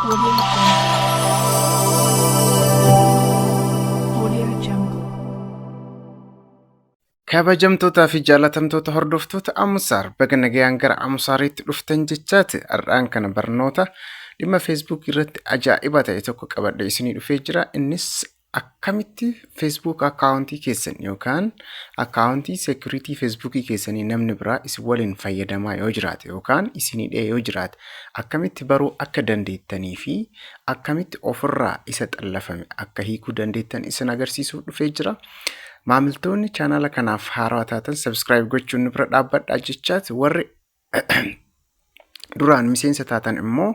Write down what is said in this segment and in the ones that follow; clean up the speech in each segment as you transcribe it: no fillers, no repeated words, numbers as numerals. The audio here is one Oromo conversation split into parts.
Audio Jungle. Kabajamtootaa fi jaalatamtoota hordoftoota Amusaar baga nagayaan gara Amusaariitti dhuftan jechaati. Har'aan kana barnoota dhimma Facebook irratti ajaa'iba ta'e tokko qabadhee isinii dhufee jira. Innis akkamitti Facebook akkaawuntii keessan yookaan akkaawuntii security Facebookii keessanii namni biraa isin waliin fayyadamaa yoo jiraate yookaan isinii yoo jiraate akkamitti baruu akka dandeettanii fi akkamitti ofirraa isa xallafame akka hiikuu dandeettan isin agarsiisuuf dhufee jira. Maamiltoonni chaanala kanaaf haarawaa taatan subscribe gochuun nu bira dhaabbadhaa jechaati. Warri duraan miseensa taatan immoo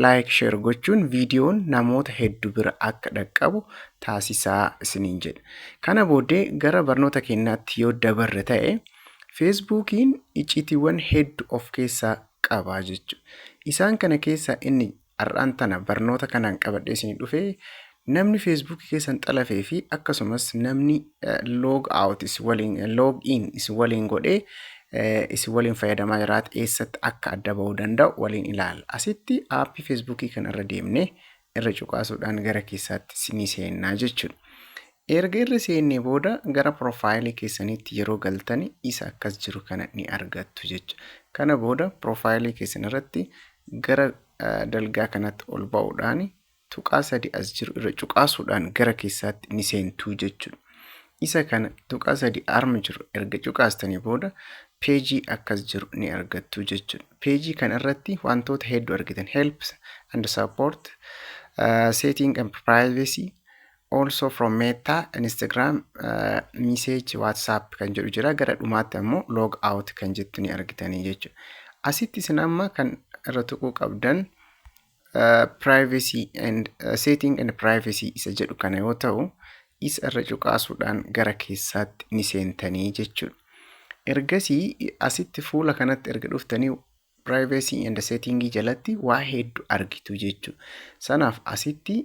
like share gochuun viidiyoon namoota hedduu bira akka dhaqqabu taasisaa isiniin jedha. Kana booddee gara barnoota keenyaatti yoo dabarre ta'e Facebookiin icciitiiwwan hedduu of keessaa qaba jechuudha. Isaan kana keessaa inni har'aan tana barnoota kanaan qabadhee isinii dhufee namni Facebook keessan xalafee fi akkasumas namni log out is waliin godhee is waliin fayyadamaa jiraate eessatti akka adda bahuu danda'u waliin ilaala. Asitti aappii Facebookii kanarra deemnee irra cuqaasuudhaan gara keessaatti ni seennaa jechuudha. Erga irra seennee booda gara profaayilii keessaniitti yeroo galtani isa akkas jiru kana ni argattu jechuudha. Kana booda profaayilii keessan irratti gara dalgaa kanatti ol ba'uudhaan tuqaa sadi as jiru irra cuqaasuudhaan gara keessaatti ni seentuu jechuudha. Isa kana tuqaa sadi arma jiru erga cuqaastanii booda peejii akkas jiru ni argattu jechuudha. Peejii kana irratti wantoota hedduu argitan help and support, setting and privacy, also from Meta, Instagram, message, WhatsApp kan jedhu jira. Gara dhumaatti ammoo log out kan jettu ni argitanii jechuudha. Asitti isin amma kan irra tuquu qabdan privacy and setting and privacy isa jedhu kana yoo ta'u isa irra cuqaasuudhaan gara keessaatti ni seentanii jechuudha. Ergasii asitti fuula kanatti erga dhuftanii privacy and setting jalatti waa hedduu argitu jechuudha. Sanaaf asitti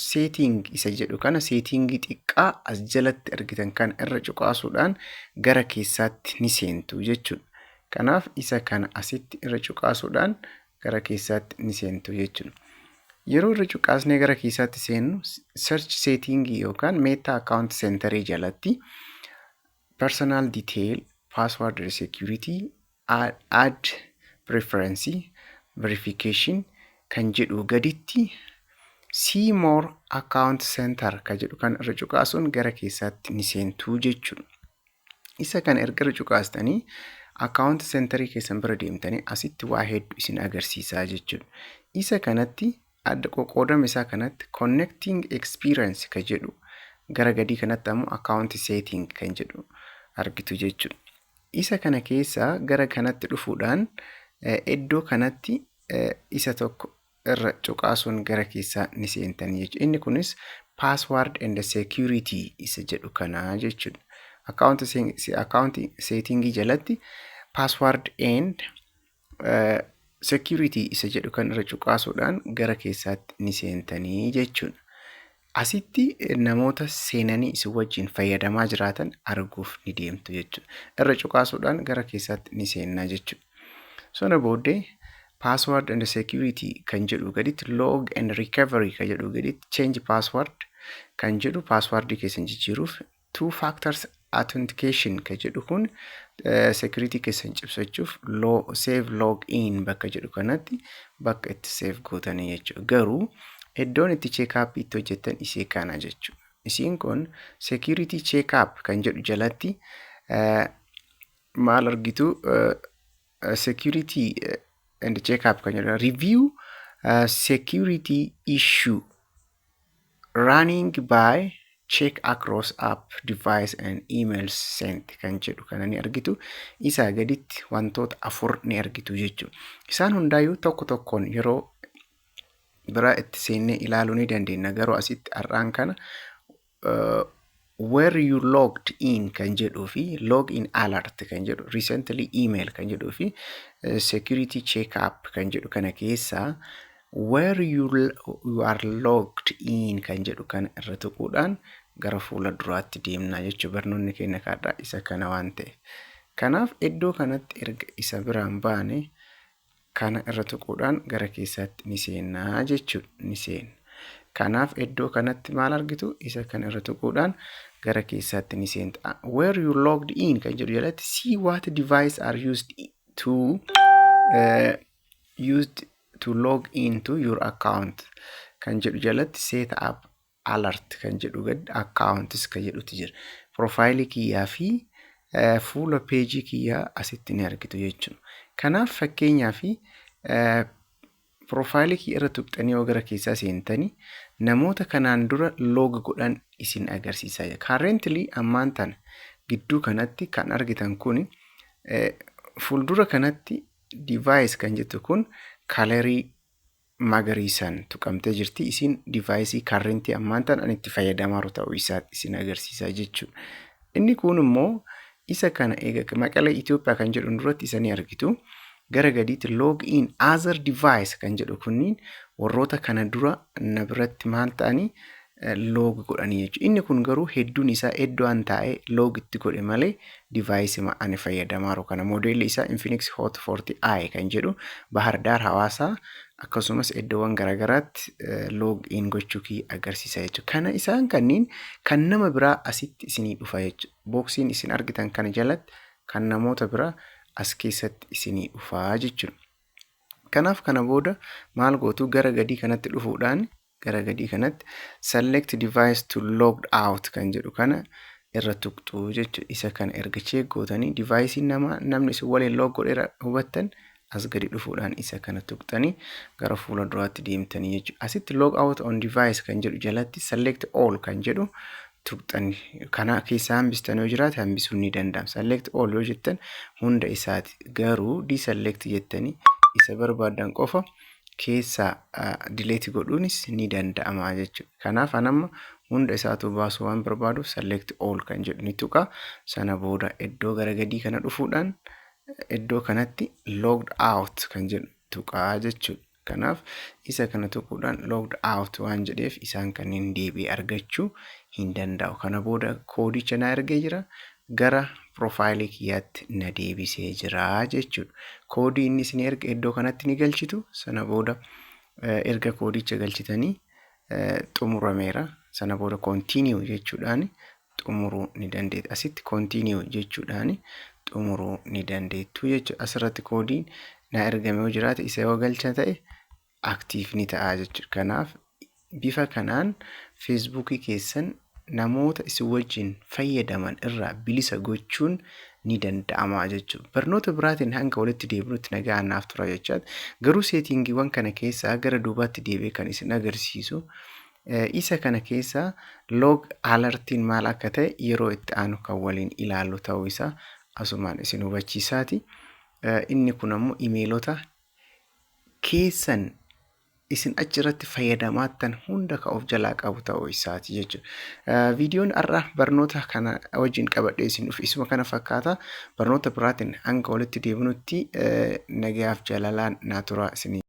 setting isa jedhu kana setting xiqqaa as jalatti argitan kana irra cuqaasuudhaan gara keessaatti ni seentu jechuudha. Kanaaf isa kana asitti irra cuqaasuudhaan gara keessaatti ni seentu jechuudha. Yeroo irra cuqaasnee gara keessaatti seennu search setting yookaan Meta account center jalatti personal detail, password security, add preference, verification kan jedhu gaditti see more account center kan jedhu kan irra cuqaasuun gara keessaatti ni seentu jechuudha. Isa kan erga irra cuqaastanii account centerii keessan bira deemtanii asitti waa hedduu isin agarsiisaa jechuudha. Isa kanatti adda qoqqoodama isaa kanatti connecting experience kan jedhu gara gadii kanatti ammoo account setting kan jedhu argitu jechuudha. Isa kana keessaa gara kanatti dhufuudhaan iddoo kanatti isa tokko irra cuqaasuun gara keessaa ni seentanii jechuudha. Inni kunis password and security isa jedhu kana jechuudha. Account setting jalatti password and security isa jedhu kan irra cuqaasuudhaan gara keessaatti ni seentanii jechuudha. Asitti namoota seenanii isin wajjin fayyadamaa jiraatan arguuf ni deemtu jechuudha. Irra cuqaasuudhaan gara keessaatti ni seennaa jechuudha. Sana booddee password and security kan jedhu gaditti log and recovery kan jedhu gaditti change password kan jedhu passwordii keessan jijjiiruuf two factors authentication kan jedhu kun security keessan cimsachuuf save log in bakka jedhu kanatti bakka itti save gootanii jechuudha. Garuu iddoon itti check up itti hojjettan isii kana jechuudha. Isiin kun security check up kan jedhu jalatti maal argitu security and check up kan jedhu review security issue running by check across app device and emails sent kan jedhu kana ni argitu. Isaa gaditti wantoota 4 ni argitu jechuudha. Isaan hundaayyuu tokko tokkoon yeroo biraa itti seennee ilaaluu ni dandeenya. Garuu asitti har'aan kana where you logged in kan jedhuu fi log in alert kan jedhu recently email kan jedhuu fi security check up kan jedhu kana keessaa where you are logged in kan jedhu kana irra tuquudhaan gara fuula duraatti deemnaa jechuudha. Barnoonni keenya kaadhaa isa kana waan ta'eef. Kanaaf iddoo kanatti erga isa biraan baane kana irra tuquudhaan gara keessaatti ni seenaa jechuudha. Ni seena. Kanaaf iddoo kanatti maal argitu? Isa kana irra tuquudhaan gara keessaatti ni seenta. Where you logged in kan jedhu jalatti see what device are used to log into your account kan jedhu jalatti set up alert kan jedhu gad accounts kan jedhuti jira. Profaayilii kiyyaa fi fuula peejii kiyyaa asitti ni argitu jechuudha. Kanaaf fakkeenyaaf profaayilii kiyya irra tuqxanii yoo gara keessaa seentanii namoota kanaan dura log godhan isin agarsiisaa jira. Currently ammaan tana gidduu kanatti kan argitan kun fuuldura kanatti device kan jettu kun kalerii magariisaan tuqamtee jirti. Isin device currently ammaan tana ani itti fayyadamaa ta'uu isaa isin agarsiisaa jechuudha. Inni kun immoo isa kana eega maqala Itoophiyaa kan jedhu duratti isa ni argitu. Gara gadiitti log in other device kan jedhu kunniin warroota kana dura na biratti maal ta'anii log godhanii jechuudha. Inni kun garuu hedduun isaa iddoo an taa'ee log itti godhe malee device ani fayyadamaa kana modeelli isaa Infinix Hot 40i kan jedhu Bahar Dar Hawaasaa akkasumas iddoowwan garagaraatti log in gochuu kii agarsiisa jechuudha. Kana isaan kanniin kan nama biraa asitti isinii dhufa jechuudha. Boksiin isin argitan kana jalatti kan namoota biraa as keessatti isinii dhufaa jechuudha. Kanaaf kana booda maal gootu gara gadii kanatti dhufuudhaan gara gadii kanatti select device to logged out kan jedhu kana irra tuqxu jechuudha. Isa kana erga check gootanii device namni isin waliin log godheera hubattan as gadi dhufuudhaan isa kana tuqxanii gara fuula duraatti deemtanii jechuudha. Asitti log out on device kan jedhu jalatti select all kan jedhu tuqxanii kana keessaa hambistan yoo jiraate hambisuun ni danda'ama. Select all yoo jettan hunda isaati. Garuu deselect jettanii isa barbaadan qofa keessaa delete godhuunis ni danda'ama jechuudha. Kanaaf anamma hunda isaatu baasuu waan barbaadu select all kan jedhu ni tuqa. Sana booda iddoo gara gadii kana dhufuudhaan iddoo kanatti logged out kan jedhu tuqaa jechuudha. Kanaaf isa kana tuquudhaan logged out waan jedheef isaan kanneen deebi'ee argachuu hin danda'u. Kana booda koodicha na ergee jira gara profaayilii kiyyaatti na deebisee jira jechuudha. Koodii inni isin erga iddoo kanatti ni galchitu. Sana booda erga koodicha galchitanii xumurameera. Sana booda continue jechuudhaan xumuruu ni dandeetti. Asitti continue jechuudhaan xumuruu ni dandeettu jechuudha. Asirratti koodiin na ergame yoo jiraate isa yoo galcha ta'e active ni ta'a jechuudha. Kanaaf bifa kanaan Facebookii keessan namoota isin wajjin fayyadaman irraa bilisa gochuun ni danda'ama jechuudha. Barnoota biraatiin hanga walitti deebinutti nagaa naaf tura jechaadha. Garuu seetingiiwwan kana keessaa gara duubaatti deebi'ee kan isin agarsiisu isa kana keessaa log alertiin maal akka ta'e yeroo itti aanu kan waliin ilaallu ta'uu isaa asumaan isin hubachiisaati. Inni kun ammoo imeelota keessan isin achirratti fayyadamaattan hunda ka of jalaa qabu ta'uu isaati jechuudha. Viidiyoon har'a barnoota kana wajjin qabadhee isin dhufe isuma kana fakkaata. Barnoota biraatiin hanga walitti deebinutti nagaaf jaalalaan naa tura isin